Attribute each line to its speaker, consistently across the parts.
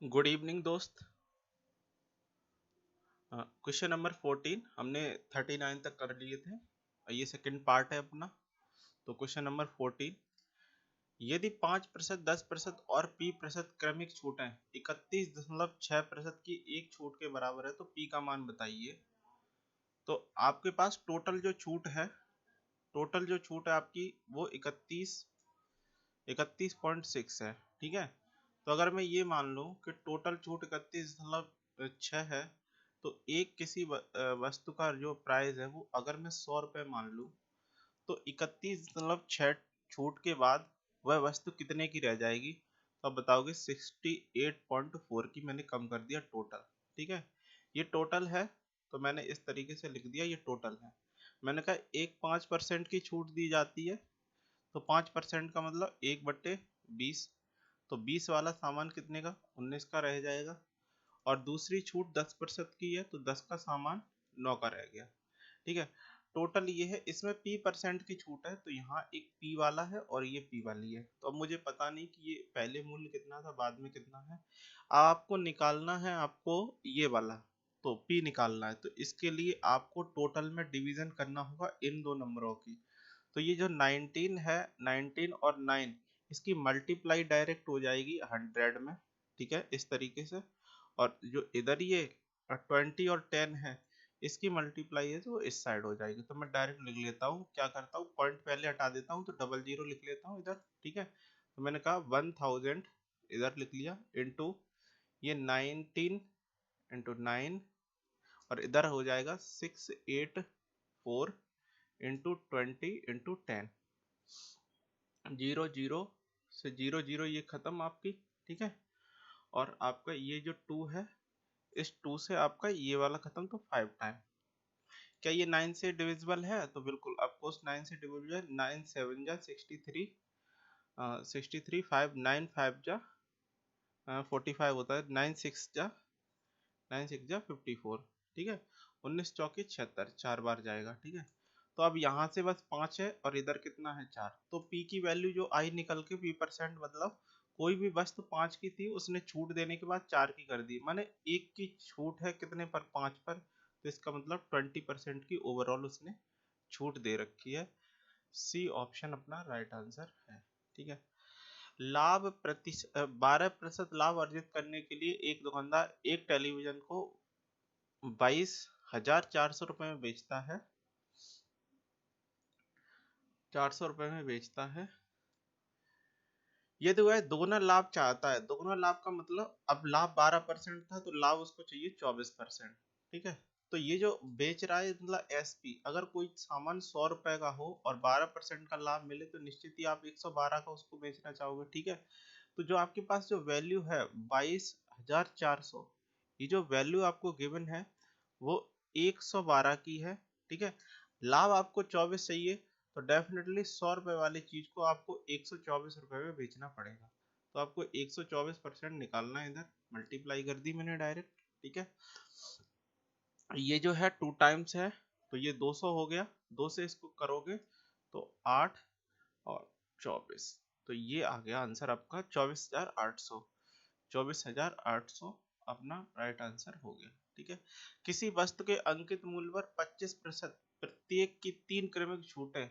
Speaker 1: Good evening दोस्त। Question number 14 हमने 39 तक कर लिए थे। ये सेकंड पार्ट है अपना। तो क्वेश्चन नंबर 14, यदि 5%, 10% और p% क्रमिक छूटें 31.6% की एक छूट के बराबर है तो p का मान बताइए। तो आपके पास टोटल जो छूट है आपकी वो 31.6 है। ठीक है। तो अगर मैं ये मान लूं कि टोटल छूट 31.6 है तो एक किसी वस्तु का जो प्राइस है वो अगर मैं 100 रुपये मान लूं तो 31.6 छूट के बाद वह वस्तु कितने की रह जाएगी। तो आप बताओगे 68.4 की मैंने कम कर दिया टोटल। ठीक है। ये टोटल है तो मैंने इस तरीके से लिख दिया ये टोटल है। मैंने कहा एक 5% की छूट दी जाती है तो 5% का मतलब 1/20। तो 20 वाला सामान कितने का 19 का रह जाएगा। और दूसरी छूट 10% की है तो 10 का सामान 9 का रह गया। ठीक है। टोटल ये है। इसमें p% की छूट है तो यहाँ एक p वाला है और ये p वाली है। तो अब मुझे पता नहीं कि ये पहले मूल्य कितना था बाद में कितना है। आपको निकालना है आपको ये वाला। तो p निकालना है तो इसके लिए आपको टोटल में डिवीजन करना होगा इन दो नंबरों की। तो ये जो 19 है 19 और 9 इसकी मल्टीप्लाई डायरेक्ट हो जाएगी 100 में। ठीक है इस तरीके से। और जो इधर ये 20 और 10 है इसकी मल्टीप्लाई है तो इस साइड हो जाएगी। तो मैं डायरेक्ट लिख लेता हूँ। क्या करता हूँ पॉइंट पहले हटा देता हूँ तो 00 लिख लेता हूँ इधर। ठीक है। तो मैंने कहा 1000 इधर लिख लिया इंटू ये 19 इंटू 9 और इधर हो जाएगा 684 इंटू 20 इंटू 10। 00 से 00 ये खत्म आपकी। ठीक है। और आपका ये जो 2 है इस 2 से आपका ये वाला खत्म तो 5 टाइम। क्या ये 9 से डिविजिबल है तो बिल्कुल ऑफकोर्स 9 से डिविजिबल है। 9 7 जा 63 63 5 9 5 जा 45 होता है। 9 6 जा 54। ठीक है। 19 चौके 76 4 बार जाएगा। ठीक है। तो अब यहाँ से बस 5 है और इधर कितना है 4। तो p की वैल्यू जो आई निकल के p% मतलब कोई भी वस्तु 5 की थी उसने छूट देने के बाद 4 की कर दी। माने एक की छूट है कितने पर 5 पर। तो इसका मतलब 20% की ओवरऑल उसने छूट दे रखी है। सी ऑप्शन अपना राइट आंसर है। ठीक है। 12% लाभ अर्जित करने के लिए एक दुकानदार एक टेलीविजन को 22,400 रुपए में बेचता है। 400 रुपए में बेचता है। यदि वह दोगुना लाभ चाहता है। दोगुना लाभ का मतलब अब लाभ 12% था तो लाभ उसको चाहिए 24%। ठीक है। तो ये जो बेच रहा है मतलब एसपी अगर कोई सामान 100 रुपए का हो और 12% का लाभ मिले तो निश्चित ही आप 112 का उसको बेचना चाहोगे। ठीक है। तो जो आपके पास जो वैल्यू है 22,400 ये जो वैल्यू आपको गिवन है वो 112 की है। ठीक है। लाभ आपको 24 चाहिए तो डेफिनेटली 100 रुपए वाली चीज को आपको 124 रुपए में बेचना पड़ेगा। तो आपको 124% निकालना है। इधर मल्टीप्लाई कर दी मैंने डायरेक्ट। ठीक है। ये जो है 2 टाइम्स है तो ये 200 हो गया। 2 से इसको करोगे तो 8 और 24 तो ये आ गया आंसर आपका 24,800। 24,800 अपना राइट आंसर हो गया। ठीक है। किसी वस्तु के अंकित मूल्य पर 25% प्रत्येक की 3 क्रमिक छूटें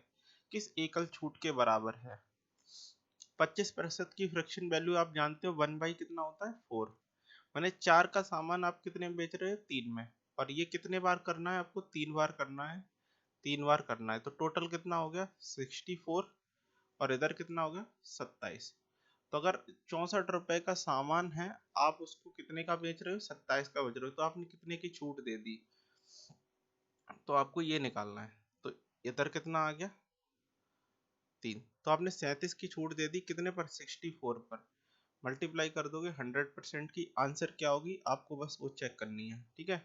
Speaker 1: किस एकल छूट के बराबर है। 25% की फ्रैक्शन वैल्यू आप जानते हो 1/, कितना होता है 4। मैंने 4 का सामान आप कितने में बेच रहे हो 3 में। और ये कितने बार करना है आपको 3 बार करना है। 3 बार करना है तो टोटल कितना हो गया 64 और इधर कितना हो गया 27। तो अगर 64 रुपए का सामान है आप उसको कितने का बेच रहे हो 27 का बेच रहे हो तो आपने कितने की छूट दे दी। तो आपको ये निकालना है। तो इधर कितना आ गया 3। तो आपने 37 की छूट दे दी कितने पर 64 पर। मल्टीप्लाई कर दोगे 100% की आंसर क्या होगी आपको बस वो चेक करनी है। ठीक है।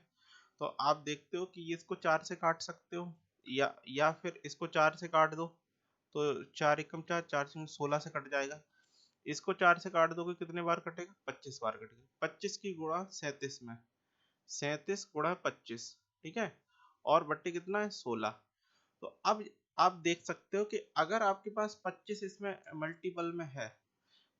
Speaker 1: तो आप देखते हो कि ये इसको 4 से काट सकते हो या फिर इसको 4 से काट दो। तो 4 एकम 4 4 16 से कट जाएगा। इसको 4 से काट दोगे कितने बार कटेगा 25 बार कटेगा। 25 की गुणा 37 में 37 गुणा 25। ठीक है। और बट्टे कितना है 16। तो अब आप देख सकते हो कि अगर आपके पास 25 इसमें मल्टीपल में है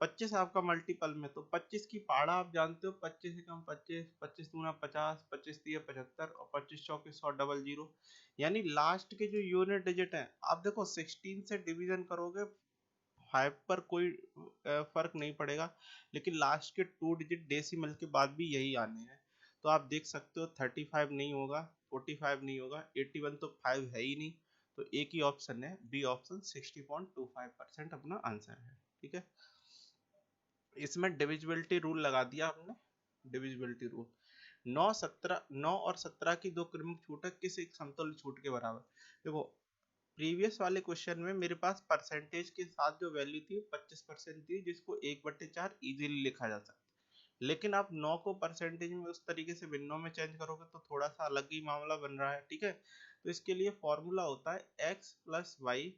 Speaker 1: 25 आपका मल्टीपल में, तो 25 की पहाड़ा आप जानते हो, 25 से कम 25, 25 दूना 50, 25 तीय 75 और 25 चौके 100 डबल जीरो। यानी लास्ट के जो यूनिट डिजिट है, आप देखो 16 से डिवीजन करोगे 5 पर कोई फर्क नहीं पड़ेगा, लेकिन लास्ट के 2 डिजिट डेसिमल के बाद भी यही आने हैं। तो आप देख सकते हो 35 नहीं होगा, 45 नहीं होगा, 81 तो 5 है ही नहीं, तो एक ही ऑप्शन है, बी ऑप्शन 60.25% अपना आंसर है। ठीक है, इसमें डिविजिबिलिटी रूल लगा दिया हमने। डिविजिबिलिटी रूल, 9 और 17 की दो क्रमिक छूटक किस एक समतुल्य छूट के बराबर। देखो प्रीवियस वाले क्वेश्चन में मेरे पास परसेंटेज के साथ जो वैल्यू थी 25% थी, जिसको 1/4 इजीली लिखा जा सकता, लेकिन आप 9 को परसेंटेज में उस तरीके से भिन्नों में चेंज करोगे तो थोड़ा सा अलग ही मामला बन रहा है। ठीक है, तो इसके लिए फॉर्मूला होता है x plus y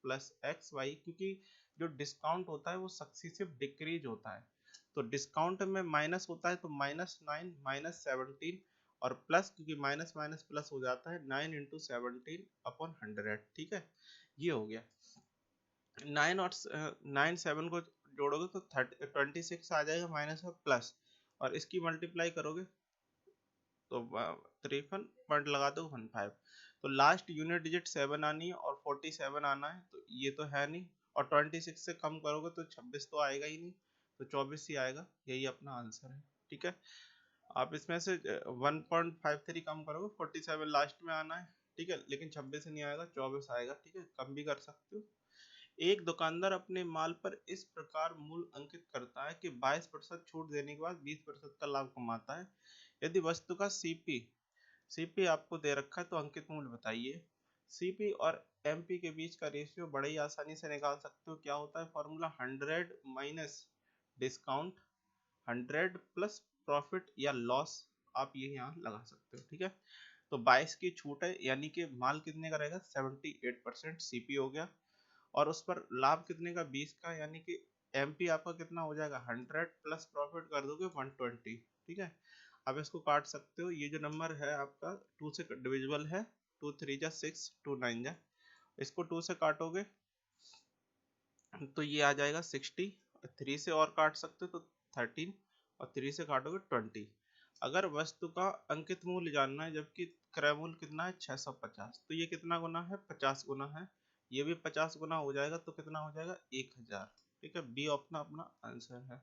Speaker 1: plus x y, क्योंकि जो डिस्काउंट होता है वो सक्सेसिव डिक्रीज होता है, तो डिस्काउंट में माइनस होता है, तो -9 -17 और प्लस, क्योंकि माइनस माइनस प्लस हो जाता है, 9 इंटू 17/100। ठीक है, ये हो गया। 9 और 9 7 को जोड़ोगे तो 26 आ जाएगा, माइनस और प्लस, और इसकी मल्टीप्लाई करोगे तो 53 पॉइंट लगा दो 15, तो लास्ट यूनिट डिजिट 7 आनी है और 47 आना है, तो ये तो है नहीं, और 26 से कम करोगे तो 26 तो आएगा ही नहीं, तो 24 ही आएगा, यही अपना आंसर है। ठीक है, आप इसमें से 1.53 कम करोगे, 47 लास्ट में आना है। ठीक है, लेकिन 26 नहीं आएगा, 24 आएगा। ठीक है, कम भी कर सकते हो। एक दुकानदार अपने माल पर इस प्रकार मूल्य अंकित करता है कि 22% छूट देने के बाद 20% का लाभ कमाता है। यदि वस्तु का सीपी आपको दे रखा है तो अंकित मूल्य बताइए। सीपी और एमपी के बीच का रेशियो बड़े ही आसानी से निकाल सकते हो। क्या होता है formula? 100 minus discount, 100 plus profit या लॉस, आप ये यहाँ लगा सकते हो। ठीक है, तो 22 की छूट है, यानी कि माल कितने का रहेगा? 78% सीपी हो गया, और उस पर लाभ कितने का? 20 का, यानी कि एमपी आपका कितना हो जाएगा? 100 प्लस प्रॉफिट कर दोगे 120। ठीक है, अब इसको काट सकते हो, ये जो नंबर है आपका 2 से डिविजिबल है, 2 3 जा 6, 2 9 जा, इसको 2 से काटोगे तो ये आ जाएगा 60, 3 से और काट सकते हो तो 13, और 3 से काटोगे 20। अगर वस्तु का अंकित मूल्य जानना है जबकि क्रय मूल्य कितना है? 650, तो ये कितना गुना है? 50 गुना है, ये भी 50 गुना हो जाएगा, तो कितना हो जाएगा? 1000। ठीक है, बी ऑप्शन अपना आंसर है।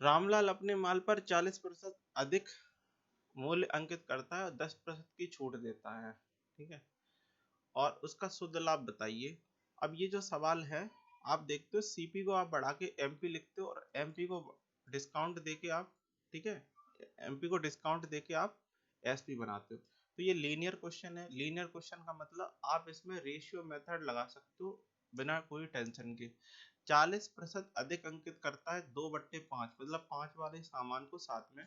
Speaker 1: रामलाल अपने माल पर 40% अधिक मूल्य अंकित करता है और 10% की छूट देता है। ठीक है, और उसका शुद्ध लाभ बताइए। अब ये जो सवाल है, आप देखते हो सीपी को आप बढ़ा के एमपी लिखते हो, और एमपी को डिस्काउंट देके आप, ठीक है, एमपी को डिस्काउंट देके आप एसपी बनाते हो, तो ये लीनियर क्वेश्चन है। लीनियर क्वेश्चन का मतलब आप इसमें रेशियो मेथड लगा सकते हो बिना कोई टेंशन के। 40% अधिक अंकित करता है 2/5, मतलब 5 वाले सामान को साथ में,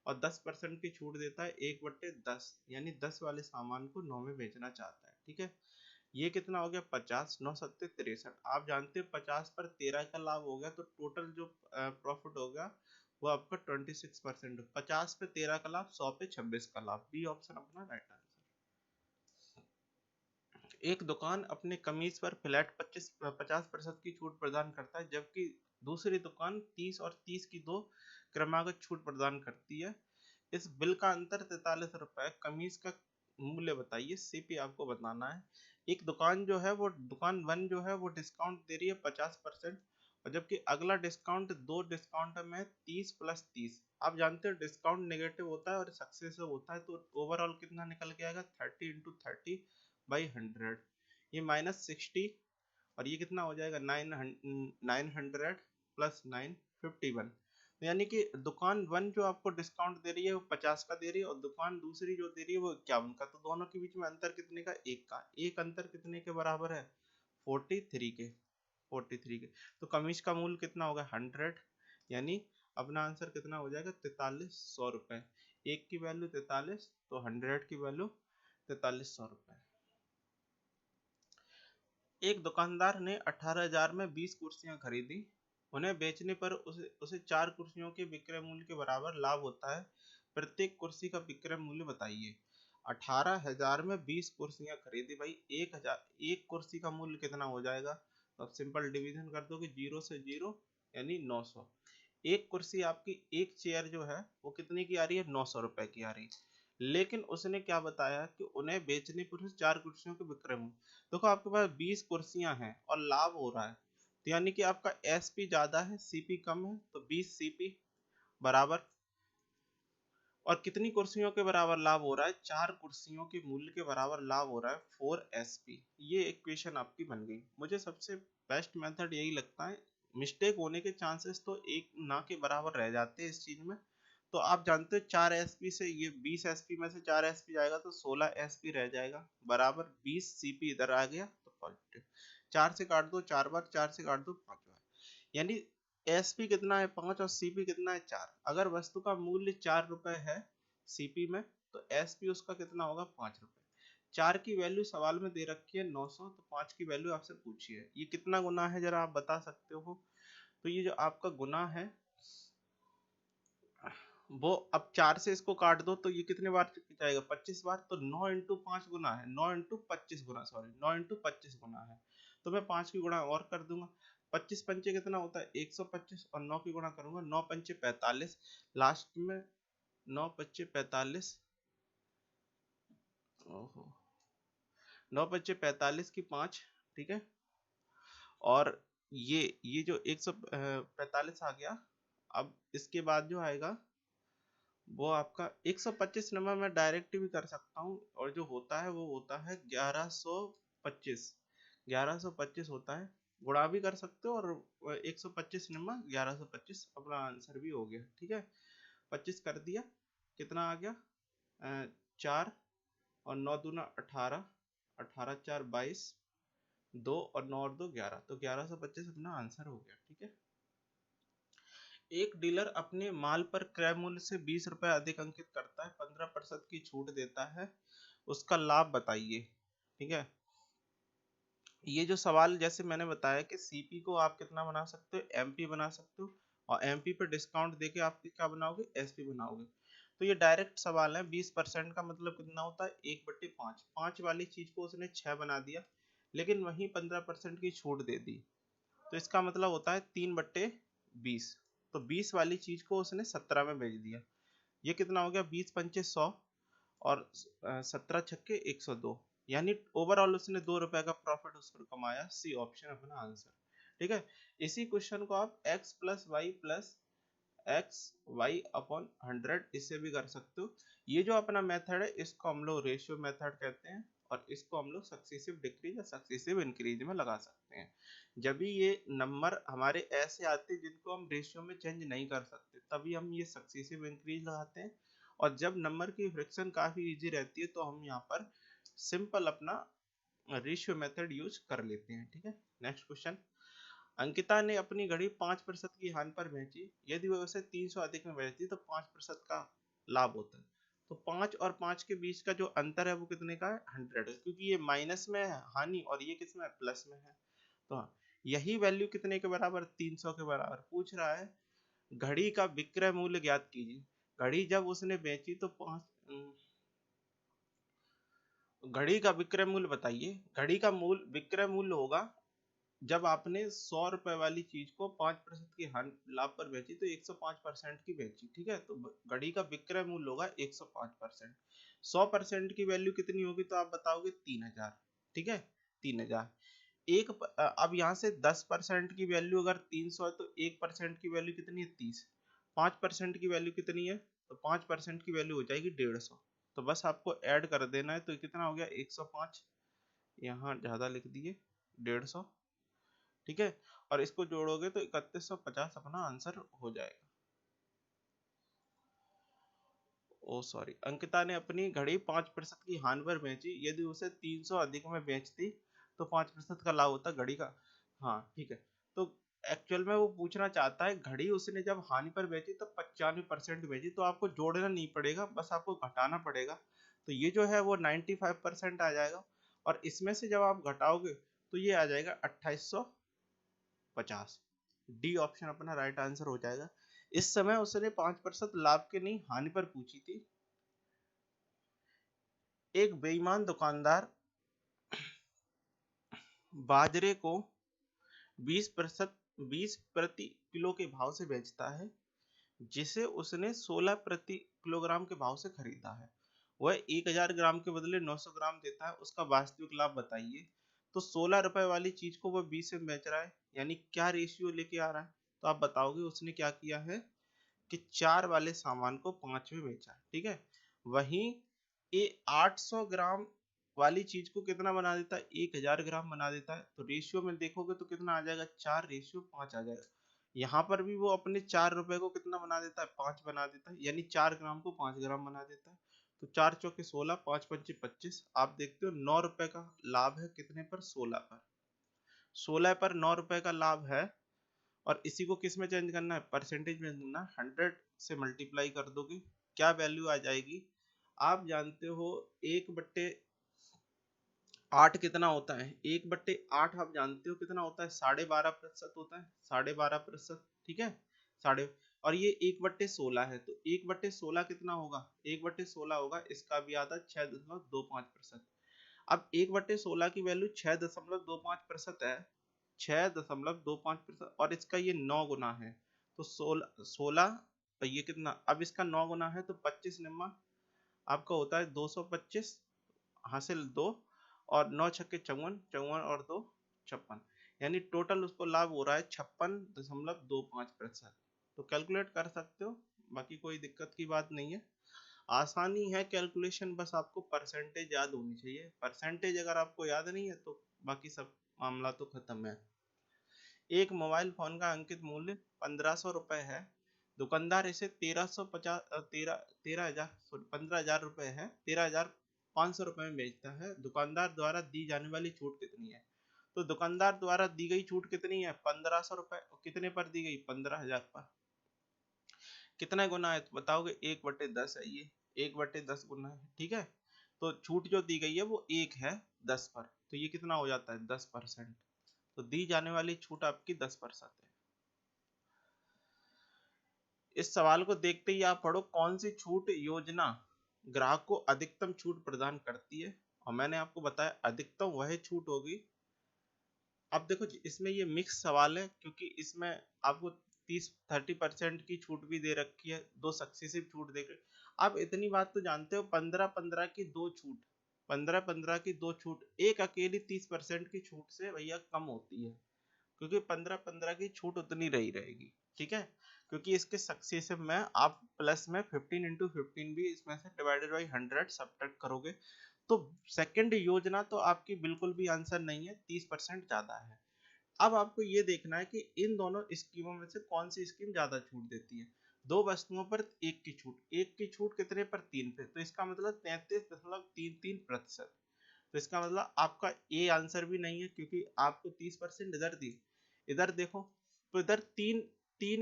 Speaker 1: और 10% की छूट देता है 1/10, यानी 10 वाले सामान को 9 में बेचना चाहता है। ठीक है, ये कितना हो गया? 50, 9 सत्ते 63। आप जानते हो 50 पर 13 का लाभ हो गया, तो टोटल जो प्रॉफिट हो गया वो आपका 26%। 50 पे 13 का लाभ, 100 पे 26 का लाभ, बी ऑप्शन अपना राइट आंसर। एक दुकान अपने कमीज पर फ्लैट 50% की छूट प्रदान करता है, जबकि दूसरी दुकान 30 और 30 की दो क्रमागत छूट प्रदान करती है। इस बिल का अंतर 43 रुपए। कमीज का मूल्य बताइए। सीपी आपको बताना है। एक दुकान जो है वो, दुकान वन जो है वो डिस्काउंट दे रही है 50%, और जबकि अगला डिस्काउंट दो डिस्काउंट में 30 प्लस 30। आप जानते हो डिस्काउंट नेगेटिव होता है और सक्सेसिव होता है, तो ओवरऑल कितना निकल के आएगा? 30 इंटू 30/100, ये -60, और ये कितना हो जाएगा? 900 प्लस 951। यानी कि दुकान वन जो आपको डिस्काउंट दे रही है वो 50 का दे रही है, और दुकान दूसरी जो दे रही है वो 51 का, तो दोनों के बीच में अंतर कितने का? एक का। एक अंतर कितने के बराबर है? 43 के। 43 के, तो कमीज का मूल्य कितना होगा? 100, यानी अपना आंसर कितना हो जाएगा? 4300 रुपए। एक की वैल्यू 43, तो 100 की वैल्यू 4300 रुपए। एक दुकानदार ने 18,000 में 20 कुर्सियां खरीदी, उन्हें बेचने पर उसे 4 कुर्सियों के विक्रय मूल्य के बराबर लाभ होता है। प्रत्येक कुर्सी का विक्रय मूल्य बताइए। 18,000 में 20 कुर्सियां खरीदी भाई, 1,000, एक कुर्सी का मूल्य कितना हो जाएगा? तो आप सिंपल डिवीजन कर दोगे 0 से 0 यानी 900। एक कुर्सी आपकी, एक चेयर जो है वो कितने की आ रही है, 900 रुपए की आ रही है। लेकिन उसने क्या बताया कि उन्हें बेचने पर 4 कुर्सियों के विक्रय मूल्य, देखो आपके पास 20 कुर्सियां हैं और लाभ हो रहा है, तो यानी कि आपका एसपी ज्यादा है, सीपी कम है, तो 20 सीपी बराबर, और कितनी कुर्सियों के बराबर लाभ हो रहा है, 4 कुर्सियों के मूल्य के बराबर लाभ हो रहा है 4SP। ये इक्वेशन आपकी बन गई। मुझे सबसे बेस्ट मेथड यही लगता है, मिस्टेक होने के चांसेस तो एक ना के बराबर रह जाते हैं इस चीज में। तो आप जानते हो 4SP से ये 20SP में से 4SP जाएगा तो 16SP रह जाएगा, बराबर 20CP इधर आ गया तो पॉजिटिव। 4 से काट दो 4 बार, 4 से काट दो 5 बार, यानी एसपी कितना है 5 और सीपी कितना है 4। अगर वस्तु का मूल्य 4 रुपए है सीपी में, तो एसपी उसका कितना होगा 5 रुपए। 4 की वैल्यू सवाल में दे रखी है 900, तो 5 की वैल्यू आपसे पूछी है, ये कितना गुना है जरा आप बता सकते हो। तो ये जो आपका गुना है वो, अब 4 से इसको काट दो तो ये कितने बार जाएगा 25 बार, तो 9 इंटू 5 गुना है, 9 इंटू 25 गुना, सॉरी 9 इंटू 25 गुना है, तो मैं 5 की गुणा और कर दूंगा। 25 पंचे कितना होता है 125, और 9 की गुणा करूंगा 9 पंचे 45, लास्ट में 9 पंचे 45, ओहो 9 पंचे 45 की 5, ठीक है। और ये जो 145 आ गया, अब इसके बाद जो आएगा वो आपका 125 नंबर मैं डायरेक्ट भी कर सकता हूँ, और जो होता है वो होता है 1125, 1125 होता है, गुणा भी कर सकते हो, और 125 नंबर 1125 अपना आंसर भी हो गया, ठीक है। 25 कर दिया, कितना आ गया 4, और 9 दूना 18, 18 4 22, 2 और 9 और 2 11, तो 1125 अपना आंसर हो गया, ठीक है। एक डीलर अपने माल पर क्रय मूल्य से 20 रुपए अधिक अंकित करता है, 15% की छूट देता है, उसका लाभ बताइए, ठीक है। ये जो सवाल जैसे मैंने बताया कि सीपी को आप कितना बना सकते हो, एमपी बना सकते हो, और एमपी पे डिस्काउंट देके आप क्या बनाओगे, एसपी बनाओगे। तो ये डायरेक्ट सवाल है, 20% का मतलब कितना होता है 1/5, 5 वाली चीज को उसने 6 बना दिया, लेकिन वहीं 15% की छूट दे दी, तो इसका मतलब होता है 3/20। तो 20 वाली चीज को उसने 17 में बेच दिया, ये कितना हो गया 20 पंचे 100, और 17 छक्के 102, यानी ओवरऑल उसने 2 रुपए का प्रॉफिट उस पर कमाया। सी ऑप्शन अपना आंसर, ठीक है। इसी क्वेश्चन को आप x प्लस वाई अपॉन 100 इससे भी कर सकते हो। ये जो अपना मेथड है इसको हम लोग रेशियो मेथड कहते हैं, और इसको हम लोग सक्सेसिव डिक्रीज या सक्सेसिव इंक्रीज में लगा सकते हैं। जब भी ये नंबर हमारे ऐसे आते हैं जिनको हम रेशियो में चेंज नहीं कर सकते, तभी हम ये सक्सेसिव इंक्रीज लगाते हैं, और जब नंबर की फ्रैक्शन काफी इजी रहती है तो हम यहाँ पर सिंपल अपना रेशियो मेथड यूज कर लेते हैं, ठीक है। नेक्स्ट क्वेश्चन, अंकिता ने अपनी घड़ी 5% की हानि पर बेची, यदि वह उसे 300 अधिक में बेचती तो 5% का लाभ होता है। तो 5 और 5 के बीच का जो अंतर है वो कितने का है 100 है, क्योंकि ये माइनस में है हानि और ये किसमें है प्लस में है। तो हाँ, यही वैल्यू कितने के बराबर 300 के बराबर पूछ रहा है। घड़ी का विक्रय मूल्य ज्ञात कीजिए। घड़ी जब उसने बेची तो घड़ी का विक्रय मूल्य बताइए। घड़ी का मूल्य विक्रय मूल्य होगा, जब आपने 100 रुपए वाली चीज को 5% की लाभ पर बेची तो 105% की बेची, ठीक है। तो घड़ी का विक्रय मूल्य होगा 105%। 100% की वैल्यू कितनी होगी तो आप बताओगे 3000, ठीक है 3000। अब यहाँ से 10% की वैल्यू अगर 300 है तो 1% की वैल्यू कितनी है 30, 5% की वैल्यू कितनी है, तो 5% की वैल्यू हो जाएगी 150। तो बस आपको ऐड कर देना है, तो कितना हो गया 105, यहाँ ज्यादा लिख दिए 150, ठीक है। और इसको जोड़ोगे तो 3150 अपना आंसर हो जाएगा। ओ सॉरी, अंकिता ने अपनी घड़ी 5% की हानि पर बेची, यदि उसे 300 अधिक में बेचती तो 5% का लाभ होता घड़ी का। हाँ ठीक है, तो एक्चुअल में वो पूछना चाहता है घड़ी उसने जब हानि पर बेची तो 95% बेची, तो आपको जोड़ना नहीं पड़ेगा, बस आपको घटाना पड़ेगा। तो ये जो है वो 95% आ जाएगा, और इसमें से जब आप घटाओगे तो ये आ जाएगा 2850। डी ऑप्शन अपना राइट आंसर हो जाएगा। इस समय उसने 5% लाभ के नहीं हानि पर पूछी थी। एक बेईमान दुकानदार बाजरे को 20% 20 प्रति किलो के भाव से बेचता है, जिसे उसने 16 प्रति किलोग्राम के भाव से खरीदा है, वह 1000 ग्राम के बदले 900 ग्राम देता है, उसका वास्तविक लाभ बताइए। तो 16 रुपए वाली चीज को वह 20 में बेच रहा है, यानी क्या रेशियो लेके आ रहा है, तो आप बताओगे उसने क्या किया है कि 4 वाले सामान को 5 में बेचा है, ठीक है। वहीं ये 800 ग्राम वाली चीज को कितना बना देता है, 1000 ग्राम बना देता है। तो रेशियो में देखोगे तो कितना आ जाएगा, 4:5 आ जाएगा। यहाँ पर भी वो अपने 4 रुपए को कितना बना देता है, 5 बना देता है, यानी 4 ग्राम को 5 ग्राम बना देता है। तो 4 चौके 16, 5 पंचे 25। आप देखते हो 9 रुपए का लाभ है, कितने पर, 16 पर। 16 पर 9 रुपए का लाभ है, और इसी को किस में चेंज करना है, परसेंटेज में करना है। 100 से मल्टीप्लाई कर दोगे, क्या वैल्यू आ जाएगी, आप जानते हो 1/8 कितना होता है, 1/8 आप जानते हो कितना होता है, 12.5% होता है, 12.5%, ठीक है। साढ़े, और ये 1/16 है, तो 1/16 कितना होगा, 1/16 होगा, इसका भी आता है 6.25%। अब 1/16 की वैल्यू 6.25% है, 6.25%, और इसका ये 9 गुना है, तो 16 ये कितना, अब इसका 9 गुना है तो 25 निम्मा आपका होता है 225, हासिल 2, और 9 छक्के 54, 54 और 2 56, यानी टोटल उसको लाभ हो रहा है 56.25%। तो कैलकुलेट कर सकते हो, बाकी कोई दिक्कत की बात नहीं है, आसानी है कैलकुलेशन, बस आपको परसेंटेज याद होनी चाहिए। परसेंटेज अगर आपको याद नहीं है तो बाकी सब मामला तो खत्म है। एक मोबाइल फोन का अंकित मूल्य 1500 रुपए है, दुकानदार इसे 15,000 रुपए है, 13,500 रुपए में बेचता है, दुकानदार द्वारा दी जाने वाली छूट कितनी है। तो दुकानदार द्वारा दी गई छूट कितनी है, 1500 रुपए, कितने पर दी गई, 15,000 पर। कितना गुना है तो बताओगे, 1/10 है ये, 1/10 गुना है, ठीक है। तो छूट जो दी गई है वो 1 है 10 पर, तो ये कितना हो जाता है, 10%। तो दी जाने वाली छूट आपकी 10% है। इस सवाल को देखते ही आप पढ़ो, कौन सी छूट योजना ग्राहक को अधिकतम छूट प्रदान करती है, और मैंने आपको बताया अधिकतम वह छूट होगी। अब देखो इसमें ये मिक्स सवाल है, क्योंकि इसमें आपको 30% की छूट भी दे रखी है, 2 सक्सेसिव छूट देकर। आप इतनी बात तो जानते हो, 15-15 की 2 छूट, 15-15 की 2 छूट एक अकेली 30% की छूट से भैया कम होती है, क्योंकि 15-15 की छूट उतनी रही रहेगी, ठीक है। क्योंकि इसके सक्सेसिव में आप प्लस में 15 × 15 भी इसमें से डिवाइडेड बाई 100 सब्ट्रैक्ट करोगे, तो सेकंड योजना तो आपकी बिल्कुल भी आंसर नहीं है, 30% ज्यादा है। अब आपको ये देखना है कि इन दोनों स्कीमों में से कौन सी स्कीम ज्यादा छूट देती है। 2 वस्तुओं पर 1 की छूट, 1 की छूट कितने पर, 3 पे, तो इसका मतलब 33.33%। तो इसका मतलब आपका ए आंसर भी नहीं है, क्योंकि आपको 30% इधर दी, इधर देखो, तो इधर 3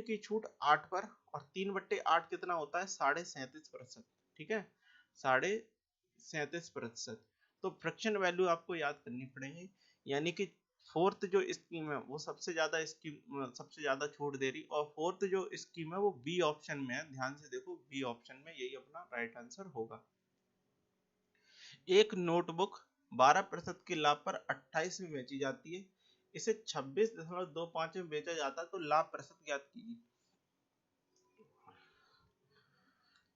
Speaker 1: की छूट 8 पर, और 3/8 कितना होता है, 37.5%, ठीक है, 37.5%। तो फ्रैक्शन वैल्यू आपको याद करनी पड़ेगी, यानी कि फोर्थ जो स्कीम है वो सबसे ज्यादा छूट दे रही, और फोर्थ जो स्कीम है वो बी ऑप्शन में है, ध्यान से देखो, बी ऑप्शन में यही अपना राइट आंसर होगा। एक नोटबुक 12% के लाभ पर 28 में बेची जाती है, इसे 26.25 में बेचा जाता है, तो लाभ प्रतिशत ज्ञात कीजिए।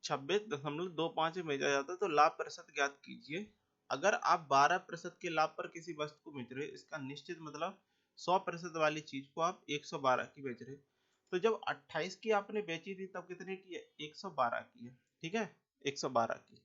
Speaker 1: 26.25 में बेचा जाता है तो लाभ प्रतिशत ज्ञात कीजिए। अगर आप 12% के लाभ पर किसी वस्तु को बेच रहे हो, इसका निश्चित मतलब 100% वाली चीज को आप 112 की बेच रहे हो। तो जब 28 की आपने बेची थी तब कितने की है, 112 की है, ठीक है, 112 की।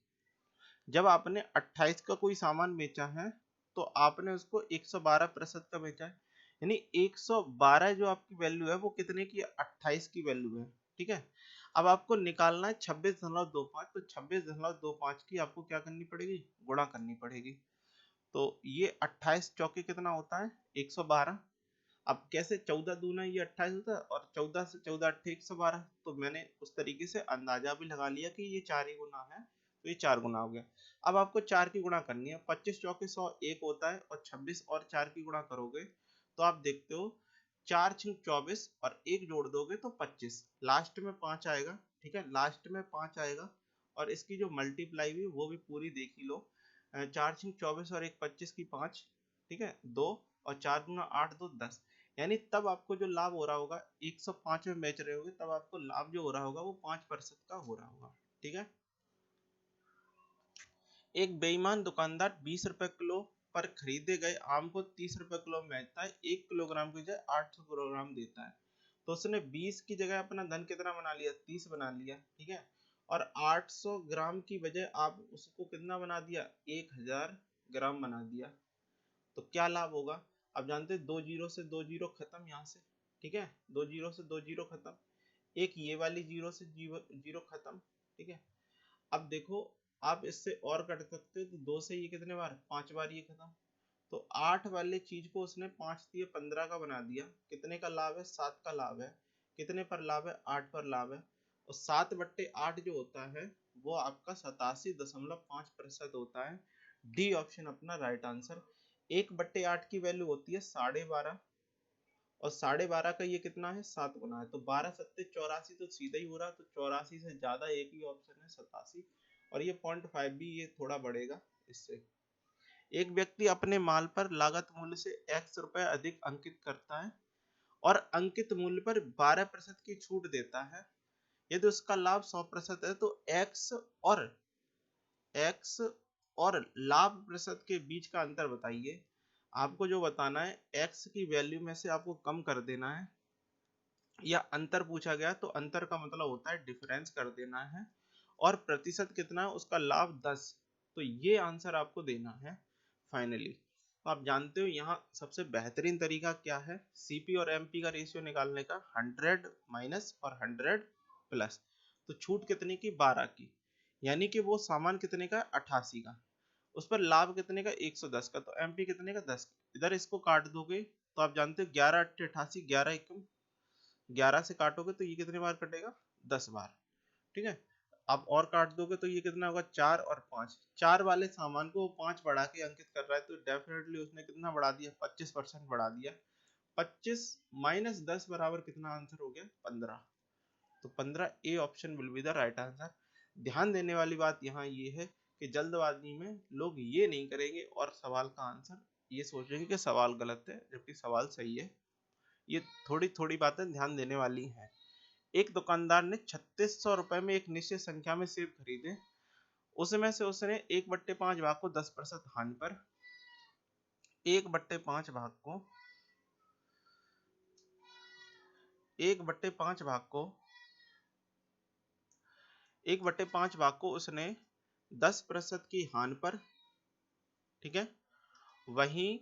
Speaker 1: जब आपने 28 का कोई सामान बेचा है तो आपने उसको 112% का बेचा है, यानी 112 जो आपकी वैल्यू है वो कितने की, 28 की वैल्यू है, ठीक है। अब आपको निकालना है 26.25, तो 26.25 की आपको क्या करनी पड़ेगी, गुणा करनी पड़ेगी। तो ये 28 चौके कितना होता है, 112। अब कैसे, 14 दूना ये 28 होता है, और 14 से 14 अट्ठे 112, तो मैंने उस तरीके से अंदाजा भी लगा लिया कि ये 4 ही गुना है, तो ये 4 गुना हो गया। अब आपको 4 की गुणा करनी है, 25 चौके 100 एक होता है, और 26 और 4 की गुणा करोगे तो आप देखते हो 4 × 24 और 1 जोड़ दोगे तो 25, लास्ट में 5 आएगा, ठीक है, लास्ट में 5 आएगा। और इसकी जो मल्टीप्लाई हुई वो भी पूरी देख ही लो, 4 × 24 और 1 25 की 5, ठीक है, 2, और 4 × 8 2 10, यानी तब आपको जो लाभ हो रहा होगा 105 में बेच रहे होगे, तब आपको लाभ जो हो रहा होगा वो 5% का हो रहा होगा। ठीक है। एक बेईमान दुकानदार 20 रुपए किलो पर खरीदे गए आम को 30 रुपए किलो में बेचता है, 1 किलोग्राम की जगह 800 किलोग्राम देता है। तो उसने 20 की जगह अपना धन कितना बना लिया, 30 बना लिया। ठीक है। और 800 ग्राम की बजाय आप उसको कितना बना दिया, 1000 ग्राम बना दिया। तो क्या लाभ होगा, आप जानते हैं 2 जीरो से 2 जीरो खत्म यहाँ से। ठीक है, 2 जीरो से 2 जीरो खत्म, एक ये वाली जीरो से जीरो खत्म। ठीक है। अब देखो आप इससे और कट सकते हो, तो 2 से ये कितने बार, 5 बार ये खत्म। तो 8 वाले चीज को उसने 5 दिए 15 का बना दिया। कितने का लाभ है, 7 का लाभ है। कितने पर लाभ है, 8 पर लाभ है। और 7/8 जो होता है वो आपका 87.5% होता है। डी ऑप्शन अपना राइट आंसर। 1/8 की वैल्यू होती है 12.5, और 12.5 का ये कितना है, 7 गुना है। तो 12 सत्ते 84, तो सीधा ही हो रहा। तो 84 से ज्यादा एक ही ऑप्शन है, 87। और ये 0.5 भी ये थोड़ा बढ़ेगा इससे। एक व्यक्ति अपने माल पर लागत मूल्य से x रुपए अधिक अंकित करता है और अंकित मूल्य पर 12% की छूट देता है। यदि उसका लाभ 100% है तो x और लाभ प्रतिशत के बीच का अंतर बताइए। आपको जो बताना है, x की वैल्यू में से आपको कम कर देना है, या अंतर पूछा गया तो अंतर का मतलब होता है डिफरेंस कर देना है। और प्रतिशत कितना है, उसका लाभ 10। तो ये आंसर आपको देना है फाइनली। तो आप जानते हो यहाँ सबसे बेहतरीन तरीका क्या है, सीपी और एमपी का रेशियो निकालने का, 100 माइनस और 100 प्लस। तो छूट कितने की, 12 की। यानी कि वो सामान कितने का, 88 का। उस पर लाभ कितने का, 110 का। तो एमपी कितने का, 10। इधर इसको काट दोगे तो आप जानते हो 11 8 88, 11 एकम 11 से काटोगे तो ये कितने बार कटेगा, 10 बार। ठीक है। अब और काट दोगे तो ये कितना होगा, 4 और 5। 4 वाले सामान को 5 बढ़ा के अंकित कर रहा है, तो डेफिनेटली उसने कितना बढ़ा दिया, 25% बढ़ा दिया। 25 माइनस 10 बराबर कितना आंसर हो गया, 15। तो 15 A option will be the right answer. ध्यान देने वाली बात यहाँ ये है कि जल्दबाजी में लोग ये नहीं करेंगे और सवाल का आंसर ये सोचेंगे कि सवाल गलत है, जबकि सवाल सही है। ये थोड़ी थोड़ी बातें ध्यान देने वाली हैं। एक दुकानदार ने 3600 रुपए में एक निश्चित संख्या में सेब खरीदे। उसमें से उसने 1/5 भाग को 10% हानि पर, 1/5 भाग को 1/5 भाग को 1/5 भाग को उसने 10% की हानि पर। ठीक है। वहीं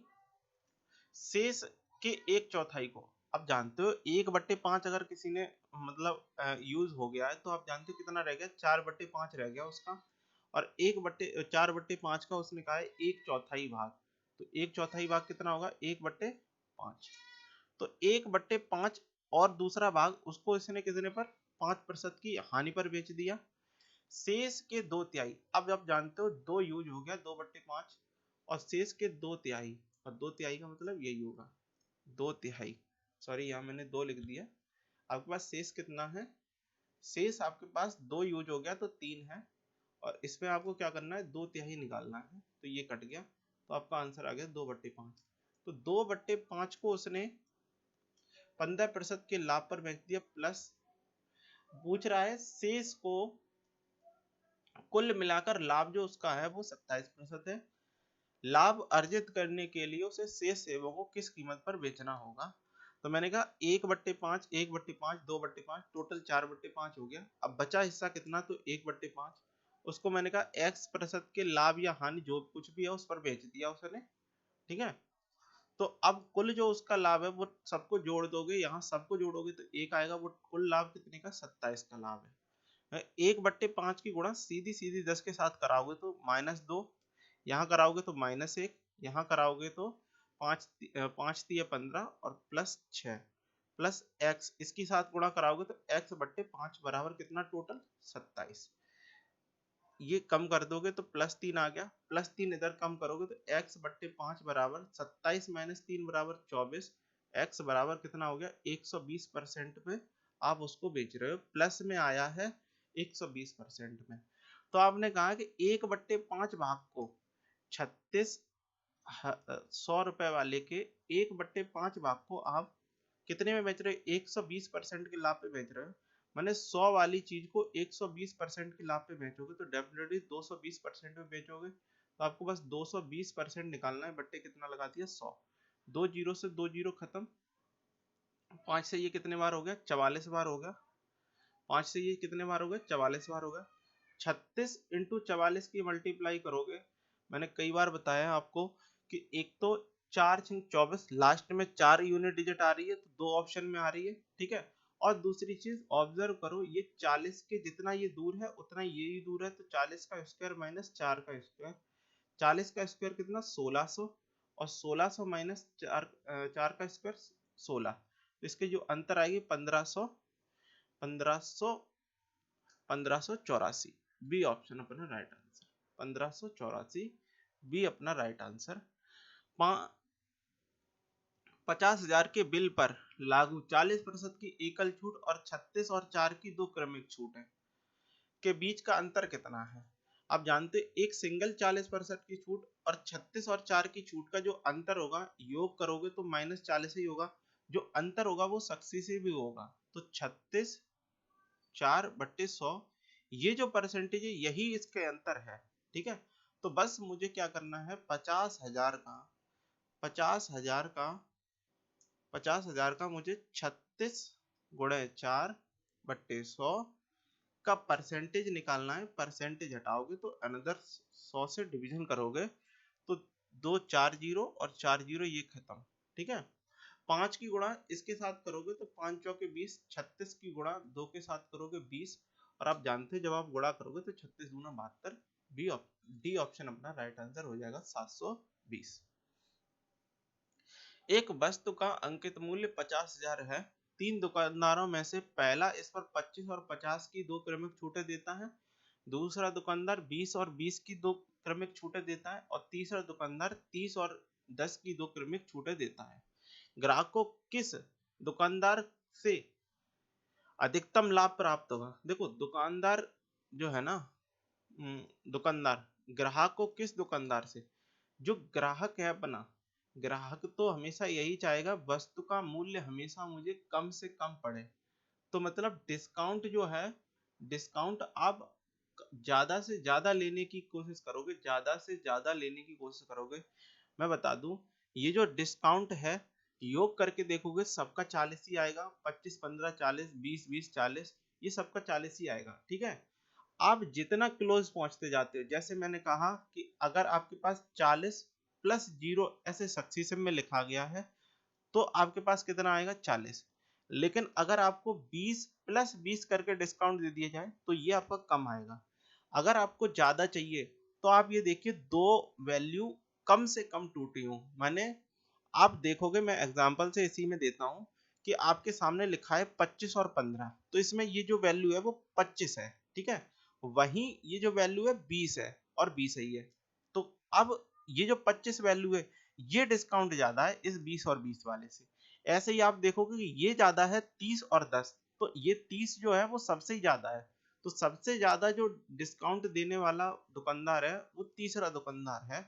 Speaker 1: शेष के 1/4 को, आप जानते हो 1/5 अगर किसी ने मतलब यूज हो गया है तो आप जानते हो कितना रह गया, 4/5 रह गया उसका। और 4/5 का उसने कहा है 1/4 भाग। तो 1/4 भाग कितना होगा, 1/5। तो 1/5 और दूसरा भाग उसको इसने कितने पर, 5% की हानि पर बेच दिया। शेष के 2/3, अब आप जानते हो 2 यूज हो गया, 2/5 और शेष के 2/3। और 2/3 का मतलब यही होगा, 2/3। सॉरी यहाँ मैंने 2 लिख दिया। आपके पास शेष कितना है, शेष आपके पास 2 यूज हो गया तो 3 है। और इसमें आपको क्या करना है, 2/3 निकालना है। तो ये कट गया, तो आपका आंसर आ गया 2/5। तो 2/5 को उसने 15% के लाभ पर बेच दिया, प्लस पूछ रहा है शेष को, कुल मिलाकर लाभ जो उसका है वो 27% है। लाभ अर्जित करने के लिए उसे शेष सेवों को किस कीमत पर बेचना होगा। तो मैंने कहा 1/5, 1/5, 2/5, टोटल 4/5 हो गया। अब बचा हिस्सा कितना, तो 1/5। उसको मैंने कहा x% के लाभ या हानि जो कुछ भी है उस पर बेच दिया उसने। ठीक है। तो अब कुल जो उसका लाभ है वो सबको जोड़ दोगे, यहाँ सबको जोड़ोगे तो एक आएगा, वो कुल लाभ कितने का, 27 का लाभ है। 1/5 की गुणा सीधी सीधी 10 के साथ कराओगे तो -2, यहाँ कराओगे तो -1, यहाँ कराओगे तो 5×3 = 15 और +6 प्लस x, इसके साथ गुणा कराओगे तो x/5 बराबर कितना, टोटल 27। ये कम कर दोगे तो +3 आ गया, +3 इधर कम करोगे तो x/5 बराबर 27 - 3 बराबर 24। x बराबर कितना हो गया, 120% पे आप उसको बेच रहे हो, प्लस में आया है 120% में। तो आपने कहा कि 1/5 भाग को 100 रुपए वाले के 1/5 भाग को आप कितने में बेच रहे हो? 120% के लाभ पे बेच रहे हो, मैंने 100 वाली चीज को 120% के लाभ पे बेचोगे तो डेफिनेटली 220% में बेचोगे। तो आपको बस 220% निकालना है, बट्टे कितना लगा दिया? 100। 2 जीरो से 2 जीरो खत्म, 5 से ये कितने बार हो गया? 44 बार हो गया। 5 से ये कितने बार हो गया? 44 बार हो गया। 36 इंटू 44 की मल्टीप्लाई करोगे, मैंने कई बार बताया आपको कि एक तो 4 6 24, लास्ट में 4 यूनिट डिजिट आ रही है तो 2 ऑप्शन में आ रही है, ठीक है। और दूसरी चीज ऑब्जर्व करो, ये 40 के जितना ये दूर है उतना ये ही दूर है, तो 40 का स्क्वायर माइनस 4 का स्क्वायर, 40 का स्क्वायर कितना? 1600, और 1600 माइनस 4 का स्क्वायर 16, तो इसके जो अंतर आएगी 1500, 1500, 1584। बी ऑप्शन अपना राइट आंसर, 1584 बी अपना राइट आंसर। 50,000 के बिल पर लागू 40% की एकल छूट और 36 और 4 की 2 क्रमिक छूट है के बीच का अंतर कितना है? आप जानते एक सिंगल 40% की छूट और 36 और 4 की छूट का जो अंतर होगा, योग करोगे तो -40 ही होगा, जो अंतर होगा वो सक्सी से भी होगा, तो 36 4/100, ये जो परसेंटेज है यही इसके अंतर है, ठीक है। तो बस मुझे क्या करना है, 50,000 का मुझे 36 गुणे 4/100 का परसेंटेज निकालना है। परसेंटेज हटाओगे तो अनदर 100 से डिवीजन करोगे तो 2 4 जीरो और 4 जीरो ये खत्म, ठीक है। 5 की गुणा इसके साथ करोगे तो 5 चौके 20, 36 की गुणा 2 के साथ करोगे 20, और आप जानते हैं जब आप गुणा करोगे तो 36 दूना 72, डी ऑप्शन अपना राइट आंसर हो जाएगा 720। एक वस्तु का अंकित मूल्य 50,000 है, 3 दुकानदारों में से पहला इस पर 25 और 50 की 2 क्रमिक छूटें देता है, दूसरा दुकानदार 20 और 20 की 2 क्रमिक छूटें देता है, और तीसरा दुकानदार 30 और 10 की 2 क्रमिक छूटें देता है। ग्राहक को किस दुकानदार से अधिकतम लाभ प्राप्त होगा? देखो दुकानदार जो है ना, दुकानदार ग्राहक को किस दुकानदार से, जो ग्राहक है अपना, ग्राहक तो हमेशा यही चाहेगा वस्तु का मूल्य हमेशा मुझे कम से कम पड़े, तो मतलब डिस्काउंट जो है, डिस्काउंट आप ज्यादा से ज्यादा लेने की कोशिश करोगे, ज्यादा से ज्यादा लेने की कोशिश करोगे। मैं बता दूं, ये जो डिस्काउंट है योग करके देखोगे सबका 40 ही आएगा, 25 15 40 20 20 40, ये सबका 40 ही आएगा, ठीक है। आप जितना क्लोज पहुंचते जाते हो, जैसे मैंने कहा कि अगर आपके पास 40 प्लस 0 ऐसे सक्सेशन में लिखा गया है तो आपके पास कितना आएगा? 40। लेकिन अगर आपको 20 प्लस 20 करके डिस्काउंट दे दिया जाए तो ये आपका कम आएगा। अगर आपको ज्यादा चाहिए तो आप ये देखिए दो वैल्यू कम से कम टूटी हो, माने आप देखोगे, मैं एग्जांपल से इसी में देता हूं कि आपके सामने लिखा है 25 और 15, तो इसमें ये जो वैल्यू है वो 25 है, ठीक है। वहीं ये जो वैल्यू है 20 है और 20 ही है, तो अब ये जो 25 वैल्यू है ये डिस्काउंट ज्यादा है इस 20 और 20 वाले से। ऐसे ही आप देखोगे कि ये ज्यादा है 30 और 10, तो ये 30 जो है वो सबसे ही ज्यादा है, तो सबसे ज्यादा जो डिस्काउंट देने वाला दुकानदार है वो तीसरा दुकानदार है,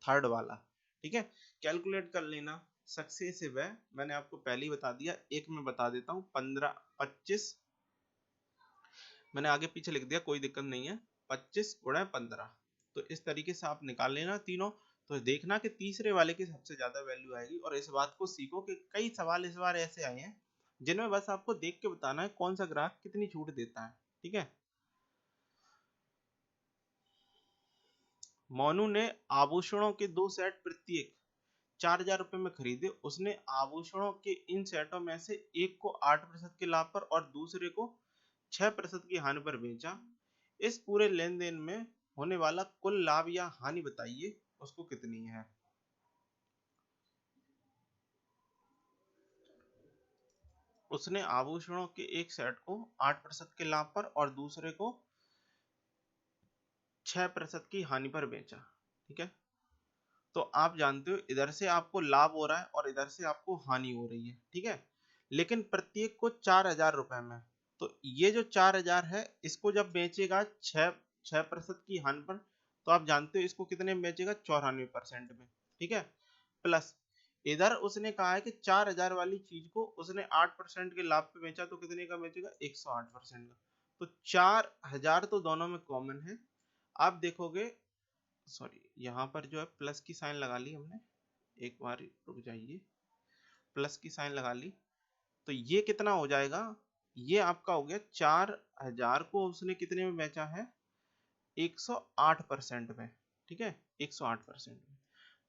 Speaker 1: थर्ड वाला, ठीक है। कैलकुलेट कर लेना, सक्सेसिव है, मैंने आपको पहले ही बता दिया, एक में बता देता हूँ, 15 25, मैंने आगे पीछे लिख दिया कोई दिक्कत नहीं है, 25 गुणा 15, तो इस तरीके से आप निकाल लेना तीनों। तो देखना कि तीसरे वाले की सबसे ज्यादा वैल्यू आएगी, और इस बात को सीखो कि कई सवाल इस बार ऐसे आए हैं जिनमें बस आपको देख के बताना है कौन सा ग्राहक कितनी छूट देता है, ठीक है। मोनू ने आभूषणों के 2 सेट प्रत्येक 4,000 रुपए में खरीदे, उसने आभूषणों के इन सेटों में से एक को 8% के लाभ पर और दूसरे को 6% की हानि पर बेचा, इस पूरे लेन देन में होने वाला कुल लाभ या हानि बताइए, उसको कितनी है। उसने आभूषणों के एक सेट को 8% के लाभ पर और दूसरे को 6% की हानि पर बेचा, ठीक है। तो आप जानते हो इधर से आपको लाभ हो रहा है और इधर से आपको हानि हो रही है, ठीक है। लेकिन प्रत्येक को 4,000 रुपए में, तो ये जो 4,000 है इसको जब बेचेगा 6% की हानि पर, तो आप जानते हो इसको कितने में बेचेगा? 94% में, ठीक है। प्लस इधर उसने कहा है कि 4000 वाली चीज को उसने 8% के लाभ पे बेचा, तो कितने का बेचेगा? 108% का। तो 4000 तो दोनों में कॉमन है। आप देखोगे, सॉरी यहाँ पर जो है प्लस की साइन लगा ली हमने, एक बार रुक जाइए, प्लस की साइन लगा ली, तो ये कितना हो जाएगा? ये आपका हो गया 4000 को उसने कितने में बेचा है? 108% में, ठीक है, 108% में।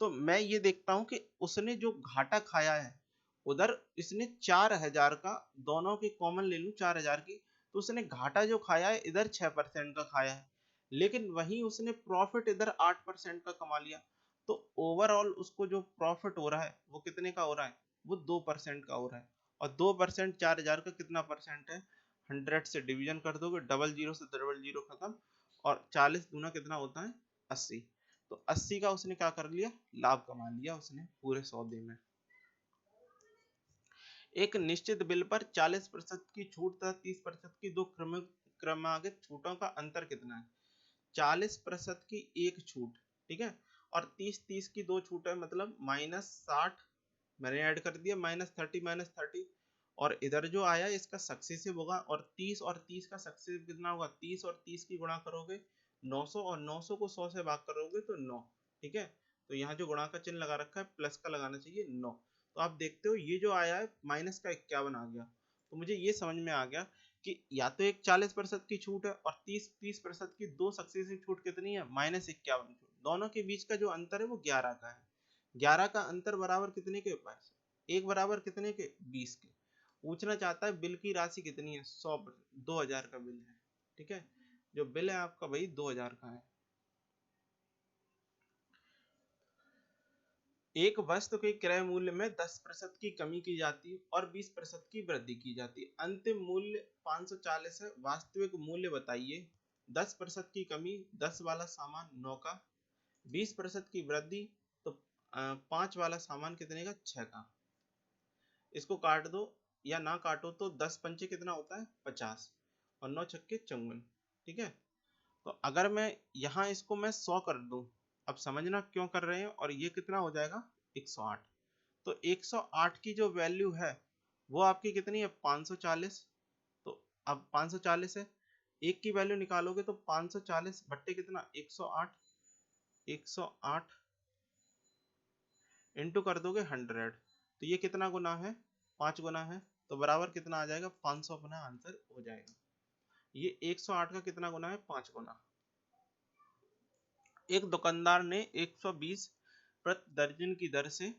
Speaker 1: तो मैं ये देखता हूं कि उसने जो घाटा खाया है, उधर इसने 4000 का, दोनों की कॉमन ले लूं 4000 की, तो उसने घाटा जो खाया है इधर 6% का खाया है, लेकिन वहीं उसने प्रॉफिट इधर 8% का कमा लिया। तो ओवरऑल उसको जो प्रॉफिट हो रहा है वो कितने का हो रहा है? वो 2% का हो रहा है। और 2% 4000 का कितना परसेंट है? 100 से डिवीजन कर दोगे, डबल जीरो से डबल जीरो खत्म, और 40 दूना कितना होता है? 80। तो 80 का उसने क्या कर लिया? लाभ कमा लिया उसने पूरे सौदे में। एक निश्चित बिल पर 40% की छूट तथा 30% की दो क्रमागत छूटों का अंतर कितना है? 40% की एक छूट, ठीक है, और 30-30 की दो छूट है, मतलब -60 मैंने ऐड कर दिया, -30 -30, और इधर जो आया इसका सक्सेसिव होगा, और 30 और 30 का सक्सेसिव कितना होगा? 30 और 30 की गुणा करोगे 900, और 900 को 100 से भाग करोगे तो 9, ठीक है। तो यहाँ जो गुणा का चिन्ह लगा रखा है, प्लस का लगाना चाहिए 9। तो आप देखते हो ये जो आया है माइनस का 51 आ गया। तो मुझे ये समझ में आ गया कि या तो एक 40% की छूट है, और 30% की दो सक्सेसिव छूट कितनी है? -51 छूट। दोनों के बीच का जो अंतर है वो 11 का है। 11 का अंतर बराबर कितने के? एक बराबर कितने के? 20 के। पूछना चाहता है बिल की राशि कितनी है? 100, 2000 का बिल है, ठीक है। जो बिल है आपका भाई 2000 का है। एक वस्तु के क्रय मूल्य में 10% की कमी की जाती है और 20% की वृद्धि की जाती है। अंतिम मूल्य 540 है, वास्तविक मूल्य बताइए। 10% की कमी 10 वाला सामान 9 का, 20% की वृद्धि तो 5 वाला सामान कितने का? 6 का। इसको काट दो या ना काटो तो 10 पंचे कितना होता है? 50, और 9 छक्के 54, ठीक है। तो अगर मैं यहाँ इसको मैं 100 कर दूं, अब समझना क्यों कर रहे हैं, और ये कितना हो जाएगा? 108। तो 108 की जो वैल्यू है वो आपकी कितनी है? 540। तो अब 540 है, एक की वैल्यू निकालोगे तो 540 बट्टे कितना? 108, 108 इंटू कर दोगे 100, तो ये कितना गुना है? 5 गुना है, तो बराबर कितना आ जाएगा? 500 अपना आंसर हो जाएगा। ये 108 का कितना गुना है? 5 गुना। एक दुकानदार ने 120 प्रति दर्जन की दर से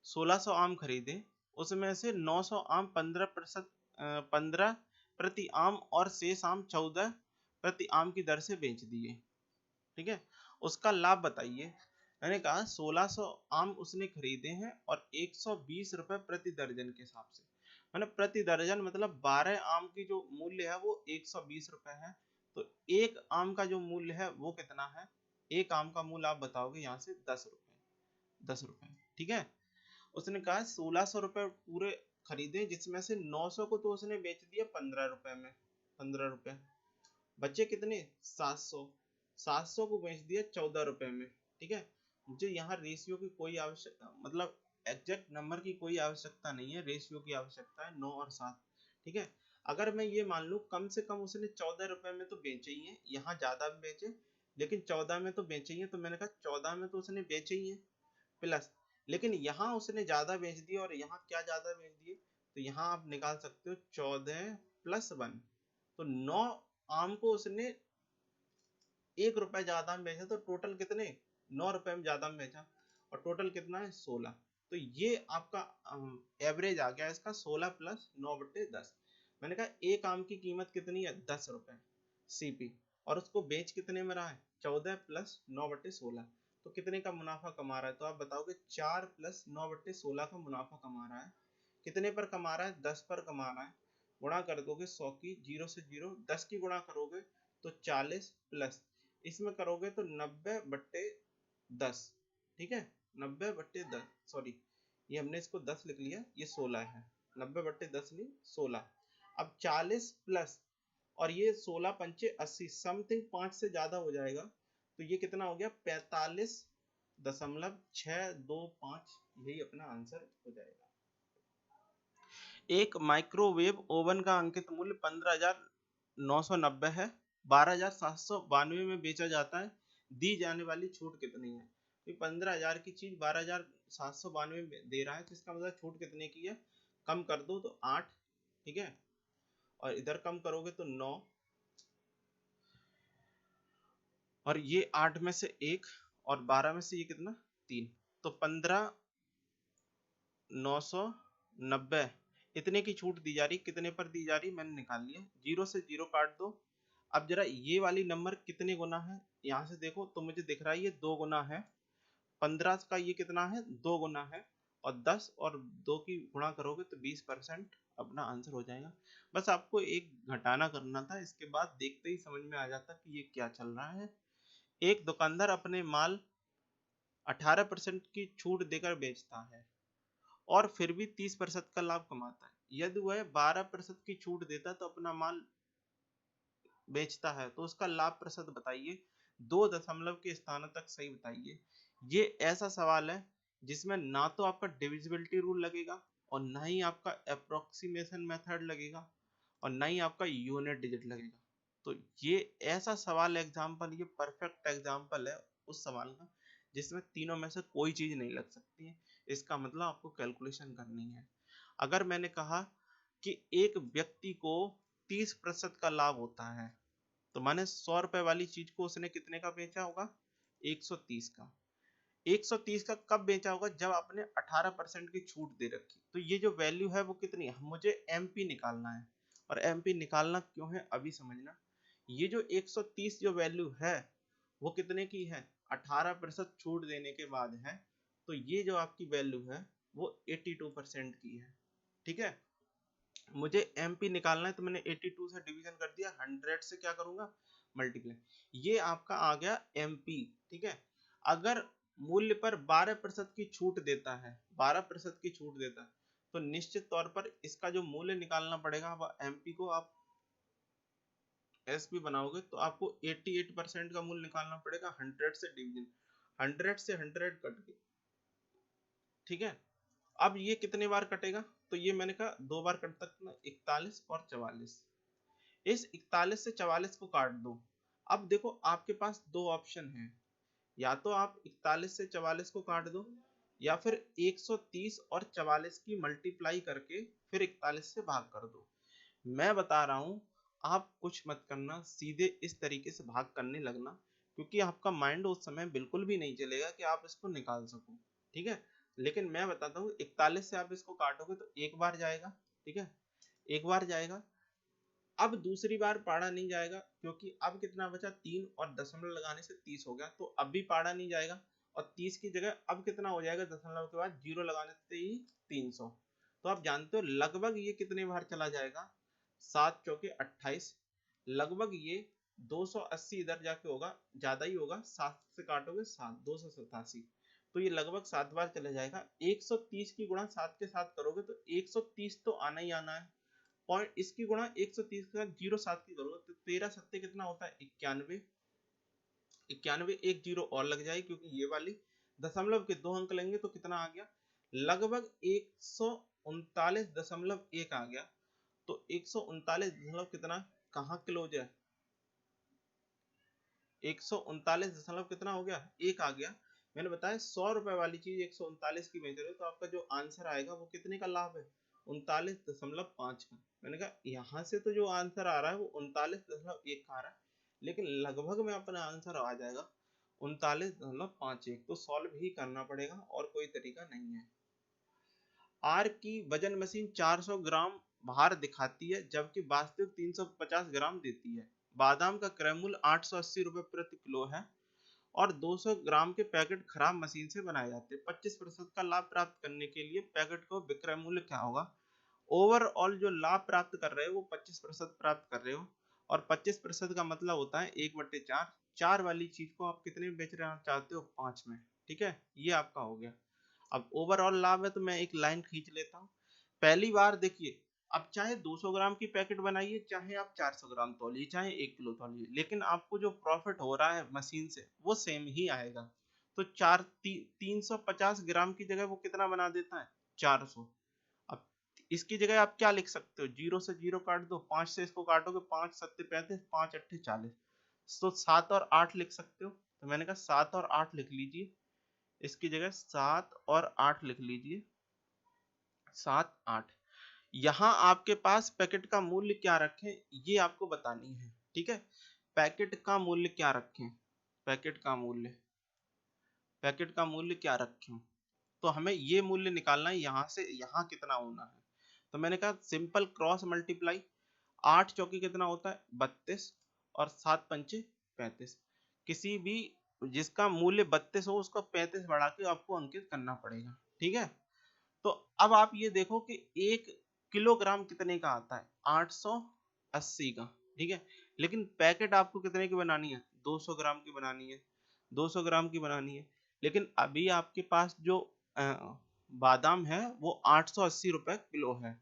Speaker 1: 1600 आम खरीदे, उसमें से 900 आम 15 प्रति आम और शेष आम 14 प्रति आम की दर से बेच दिए, ठीक है। उसका लाभ बताइए। मैंने कहा 1600 आम उसने खरीदे हैं और 120 रुपए प्रति दर्जन के हिसाब से, मतलब प्रति दर्जन मतलब 12 आम की जो मूल्य है वो 120 रुपए है। तो एक आम का जो मूल्य है वो कितना है? एक आम का मूल्य आप बताओगे यहाँ से 10 रुपए, 10 रुपए, ठीक है। उसने कहा 1600 रुपए पूरे खरीदे, जिसमें से 900 को तो उसने बेच दिया 15 रुपए में, 15 रुपए बचे कितने? 700, 700 को बेच दिया 14 रुपए में, ठीक है। मुझे यहाँ रेशियो की कोई आवश्यकता, मतलब एग्जैक्ट नंबर की कोई आवश्यकता नहीं है, रेशियो की आवश्यकता है 9 और 7, ठीक है। अगर मैं ये मान लूँ कम से कम उसने 14 रुपए में तो बेचे ही है, यहाँ ज्यादा बेचे लेकिन 14 में तो बेचे ही है, तो मैंने कहा 14 में तो उसने बेचे ही है प्लस, लेकिन यहाँ उसने ज्यादा बेच दिया और यहाँ क्या ज्यादा बेच दिए, तो यहाँ आप निकाल सकते हो 14 + 1, तो 9 आम को उसने 1 रुपए ज्यादा में बेचा, तो टोटल कितने? 9 रुपए में ज्यादा में बेचा, और टोटल कितना है? 16। तो ये आपका एवरेज आ गया इसका 16 + 9/10। मैंने कहा एक आम की कीमत कितनी है? 10 रुपए सीपी, और उसको बेच कितने में रहा है? 14 + 9/16। तो कितने का मुनाफा कमा रहा है? तो आप बताओगे 4 + 9/16 का मुनाफा कमा रहा है। कितने पर कमा रहा है? 10 पर कमा रहा है। गुणा कर दोगे 100 की, 0 से 0, 10 की गुणा करोगे तो 40 प्लस इसमें करोगे तो 90/10, ठीक है। 90/10, सॉरी ये हमने इसको 10 लिख लिया, ये 16 है, 90/10 नहीं 16। अब 40 प्लस, और ये 16 पंचे 80, समथिंग 5 से ज्यादा हो जाएगा, तो ये कितना हो गया? 45 0.625, यही अपना आंसर हो जाएगा। एक माइक्रोवेव ओवन का अंकित मूल्य 15,990 है, 12,792 में बेचा जाता है, दी जाने वाली छूट कितनी है? तो 15,000 की चीज 12,792 में दे रहा है, तो इसका मतलब छूट कितने की है? कम कर दो तो 8, ठीक है, और इधर कम करोगे तो 9, और ये 8 में से 1 और 12 में से ये कितना? 3, तो 15,990 इतने की छूट दी जा रही। कितने पर दी जा रही मैंने निकाल लिया, 0 से 0 काट दो। अब जरा ये वाली नंबर कितने गुना है यहाँ से देखो, तो मुझे दिख रहा है ये 2 गुना है। 15 का ये कितना है? 2 गुना है, और 10 और 2 की गुणा करोगे तो 20% अपना आंसर हो जाएगा। बस आपको एक घटाना करना था, इसके बाद देखते ही समझ में आ जाता कि ये क्या चल रहा है। एक दुकानदार अपने माल 18% की छूट देकर बेचता है और फिर भी 30% का लाभ कमाता है। यदि वह 12% की छूट देता तो अपना माल बेचता है तो उसका लाभ प्रतिशत बताइए, 2 दशमलव के स्थानों तक सही बताइए। ये ऐसा सवाल है जिसमें ना तो आपका डिविजिबिलिटी रूल लगेगा और ना ही आपका अप्रोक्सीमेशन मेथड लगेगा और ना ही आपका यूनिट डिजिट लगेगा। तो ये ऐसा सवाल एग्जाम्पल, ये परफेक्ट एग्जाम्पल है उस सवाल का जिसमें तीनों में से कोई चीज नहीं लग सकती है। इसका मतलब आपको कैलकुलेशन करनी है। अगर मैंने कहा कि एक व्यक्ति को 30% का लाभ होता है, तो माने 100 रुपए वाली चीज को उसने कितने का बेचा होगा? 130 का। 130 का कब बेचा होगा? जब आपने 18% की छूट दे रखी। तो ये जो वैल्यू है वो कितनी है? मुझे एमपी निकालना है, और एमपी निकालना क्यों है अभी समझना। ये जो 130 जो वैल्यू है वो कितने की है? 18% छूट देने के बाद है। तो ये जो आपकी वैल्यू है वो 82% की है, ठीक है। मुझे एमपी निकालना है, तो मैंने 82 से डिवीजन कर दिया, 100 से क्या करूंगा? मल्टीप्लाई। ये आपका आ गया एमपी, ठीक है। अगर मूल्य पर 12% की छूट देता है, 12% की छूट देता है, तो निश्चित तौर पर इसका जो मूल्य निकालना पड़ेगा, वह एमपी को आप एसपी बनाओगे तो आपको 88% का मूल्य निकालना पड़ेगा 100 से डिवीजन, 100 से 100 कट के, ठीक है। अब ये कितने बार कटेगा? तो ये मैंने कहा 2 बार कट सकता, 41 और 44। इस 41 से 44 को काट दो। अब देखो आपके पास दो ऑप्शन है, या तो आप 41 से 44 को काट दो, या फिर 130 और 44 की मल्टीप्लाई करके फिर 41 से भाग कर दो। मैं बता रहा हूं आप कुछ मत करना, सीधे इस तरीके से भाग करने लगना, क्योंकि आपका माइंड उस समय बिल्कुल भी नहीं चलेगा कि आप इसको निकाल सको, ठीक है। लेकिन मैं बताता हूँ 41 से आप इसको काटोगे तो एक बार जाएगा, ठीक है, एक बार जाएगा। अब दूसरी बार पाड़ा नहीं जाएगा, क्योंकि अब कितना बचा? 3 और दशमलव लगाने से 30 हो गया, तो अब भी पाड़ा नहीं जाएगा। और 30 की जगह अब कितना हो जाएगा? दशमलव के बाद 0 लगाने से ही 300। तो आप जानते हो लगभग ये कितने बार चला जाएगा? 7 चौके 28, लगभग ये 280 इधर जाके होगा, ज्यादा ही होगा, 7 से काटोगे 7, 287। तो ये लगभग 7 बार चला जाएगा। 130 की गुणा 7 के साथ करोगे तो 130 तो आना ही आना है। पॉइंट इसकी गुणा 130 के साथ 0.7 की करोगे तो 13 सत्ते कितना होता है? 91। 91, एक जीरो और लग जाए, क्योंकि ये वाली दशमलव के 2 अंक लेंगे तो कितना आ गया? लगभग 139.1 आ गया। तो 139 दशमलव कितना, कहाँ क्लोज है? 139 दशमलव कितना हो गया? 1 आ गया। मैंने बताया 100 रुपए वाली चीज 139 की बेच रहे हो, तो आपका जो आंसर आएगा वो कितने का लाभ है? 39.5 का। मैंने कहा यहाँ से तो जो आंसर आ रहा है वो 39.1 का आ रहा है, लेकिन लगभग में अपना आंसर आ जाएगा 39.51। तो सॉल्व ही करना पड़ेगा और कोई तरीका नहीं है। आर की वजन मशीन 400 ग्राम भार दिखाती है, जबकि वास्तविक 350 ग्राम देती है। बादाम का क्रय मूल्य 880 रुपए प्रति किलो है और 200 ग्राम के पैकेट खराब मशीन से बनाए जाते हैं। 25% का लाभ प्राप्त करने के लिए पैकेट को विक्रय मूल्य क्या होगा? ओवरऑल जो लाभ प्राप्त कर रहे हो वो 25% प्राप्त कर रहे हो, और 25% का मतलब होता है 1/4। 4 वाली चीज को आप कितने में बेच रहे चाहते हो? 5 में, ठीक है। ये आपका हो गया। अब ओवरऑल लाभ है तो मैं एक लाइन खींच लेता हूँ। पहली बार देखिए, अब चाहे 200 ग्राम की पैकेट बनाइए, चाहे आप 400 ग्राम तौलिए, चाहे 1 किलो तौलिए, लेकिन आपको जो प्रॉफिट हो रहा है मशीन से वो सेम ही आएगा। तो 350 ग्राम की जगह वो कितना बना देता है, 400। अब इसकी जगह आप क्या लिख सकते हो, 0 से 0 काट दो, 5 से इसको काटोगे, 5 सत्ते 35, 5 अट्ठे 40, तो 7 और 8 लिख सकते हो। तो मैंने कहा 7 और 8 लिख लीजिए, इसकी जगह 7 और 8 लिख लीजिए, 7 8। यहाँ आपके पास पैकेट का मूल्य क्या रखें ये आपको बतानी है, ठीक है। पैकेट का मूल्य क्या रखें, पैकेट का मूल्य, पैकेट का मूल्य क्या रखें, तो हमें ये मूल्य निकालना है, यहाँ से यहाँ कितना होना है। तो मैंने कहा सिंपल क्रॉस मल्टीप्लाई, 8 चौकी कितना होता है 32 और 7 पंचे 35। किसी भी जिसका मूल्य 32 हो उसको 35 बढ़ा के आपको अंकित करना पड़ेगा, ठीक है। तो अब आप ये देखो कि 1 किलोग्राम कितने का आता है, 880 का, ठीक है। लेकिन पैकेट आपको कितने की बनानी है, 200 ग्राम की बनानी है, 200 ग्राम की बनानी है। लेकिन अभी आपके पास जो बादाम है वो 880 रुपए किलो है,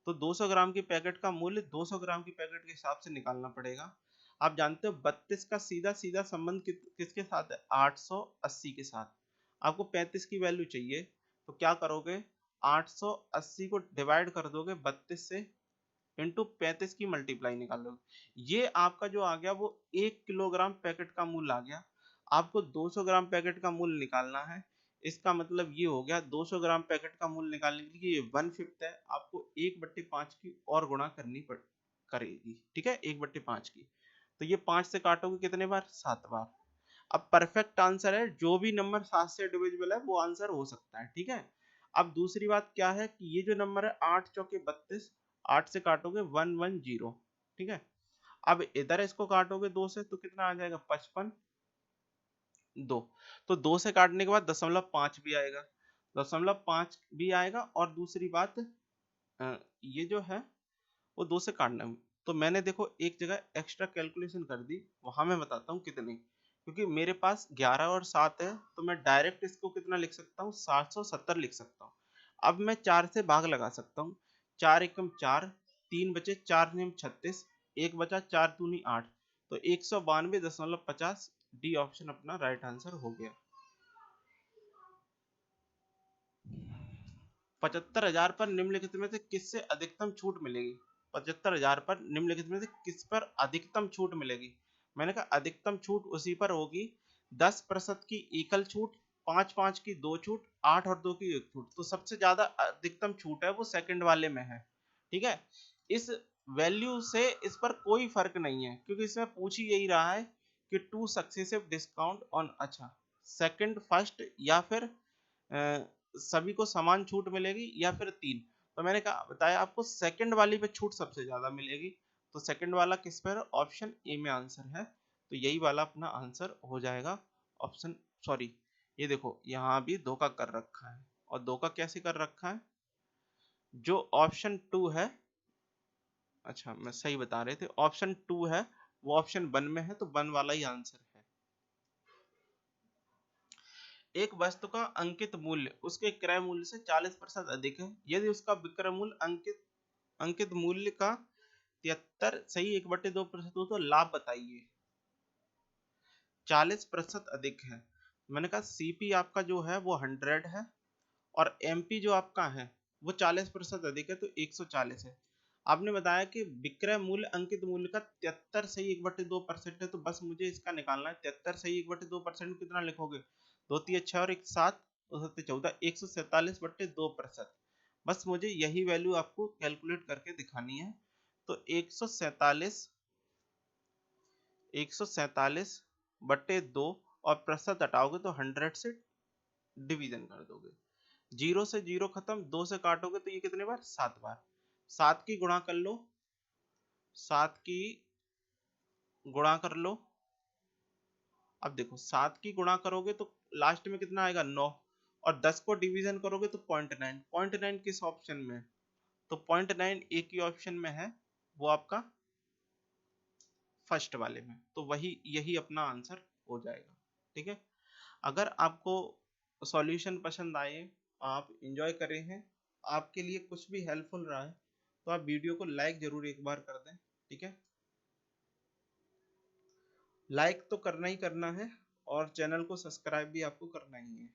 Speaker 1: तो 200 ग्राम की पैकेट का मूल्य 200 ग्राम की पैकेट के हिसाब से निकालना पड़ेगा। आप जानते हो 32 का सीधा सीधा संबंध किसके साथ है, 880 के साथ। आपको 35 की वैल्यू चाहिए, तो क्या करोगे, 880 को डिवाइड कर दोगे 32 से, इंटू 35 की मल्टीप्लाई निकालोगे। ये आपका जो आ गया वो 1 किलोग्राम पैकेट का मूल्य आ गया। आपको 200 ग्राम पैकेट का मूल्य निकालना है, इसका मतलब ये हो गया 200 ग्राम पैकेट का मूल्य निकालने के लिए 1/5 है, आपको 1/5 की और गुणा करेगी, ठीक है, 1/5 की। तो ये 5 से काटोगे कितने बार, 7 बार। अब परफेक्ट आंसर है, जो भी नंबर 7 से डिविजिबल है वो आंसर हो सकता है, ठीक है। अब दूसरी बात क्या है कि ये जो नंबर है 8 चौके 32, 8 से काटोगे 110, ठीक है। अब इधर इसको काटोगे 2 से तो कितना आ जाएगा, 55 2। तो 2 से काटने के बाद 0.5 भी आएगा, 0.5 भी आएगा। और दूसरी बात ये जो है वो 2 से काटना है। तो मैंने देखो एक जगह एक्स्ट्रा कैलकुलेशन कर दी, वहां मैं बताता हूँ कितनी, क्योंकि मेरे पास 11 और 7 है, तो मैं डायरेक्ट इसको कितना लिख सकता हूँ, 770 लिख सकता हूँ। अब मैं 4 से भाग लगा सकता हूँ, 4 एकम 4, 3 बचे, 4 नियम 36, एक बचा, 4 दूनी 8, तो 192.50, डी ऑप्शन अपना राइट आंसर हो गया। 75,000 पर निम्नलिखित में से किससे अधिकतम छूट मिलेगी, 75,000 पर निम्नलिखित में से किस पर अधिकतम छूट मिलेगी। मैंने कहा अधिकतम छूट उसी पर होगी, 10% की एकल छूट, 5 की 2 छूट, 8 और 2 की 1 छूट। तो सबसे ज्यादा अधिकतम छूट है वो सेकंड वाले में है, ठीक है। इस वैल्यू से इस पर कोई फर्क नहीं है, क्योंकि इसमें पूछ ही यही रहा है कि 2 सक्सेसिव डिस्काउंट ऑन, अच्छा सेकंड फर्स्ट या फिर सभी को समान छूट मिलेगी या फिर 3। तो मैंने कहा बताया आपको सेकंड वाली पे छूट सबसे ज्यादा मिलेगी, तो सेकंड वाला किस पर, ऑप्शन ए में आंसर है, तो यही वाला अपना आंसर हो जाएगा ऑप्शन, सॉरी ये देखो यहाँ भी धोखा कर रखा है, और धोखा कैसे कर रखा है, जो ऑप्शन 2 है, अच्छा मैं सही बता रहे थे, ऑप्शन 2 है वो ऑप्शन 1 में है, तो 1 वाला ही आंसर है। एक वस्तु का अंकित मूल्य उसके क्रय मूल्य से 40% अधिक है, यदि उसका विक्रय मूल्य अंकित अंकित मूल्य का 73 सही 1/2% हो तो लाभ बताइए। 40% अधिक है, मैंने कहा सीपी आपका जो है वो 100 है, और एमपी जो आपका है वो 40% अधिक है, तो 140 है। आपने बताया कि विक्रय मूल्य अंकित मूल्य का 73 सही 1/2% है, तो बस मुझे इसका निकालना है, 73 सही 1/2% कितना लिखोगे, 2 3 6 और 1 7, 2 7 14, 147/2%। बस मुझे यही वैल्यू आपको कैलकुलेट करके दिखानी है। तो 147/2 और प्रतिशत हटाओगे तो 100 से डिवीजन कर दोगे, 0 से 0 खत्म, 2 से काटोगे तो ये कितने बार, 7 बार। 7 की गुणा कर लो, 7 की गुणा कर लो। अब देखो 7 की गुणा करोगे तो लास्ट में कितना आएगा, 9, और 10 को डिवीजन करोगे तो 0.9, 0.9 किस ऑप्शन में, तो 0.9 एक ही ऑप्शन में है, वो आपका फर्स्ट वाले में, तो वही यही अपना आंसर हो जाएगा, ठीक है। अगर आपको सॉल्यूशन पसंद आए, आप इंजॉय करे हैं, आपके लिए कुछ भी हेल्पफुल रहा है, तो आप वीडियो को लाइक जरूर एक बार कर दें, ठीक है। लाइक तो करना ही करना है, और चैनल को सब्सक्राइब भी आपको करना ही है।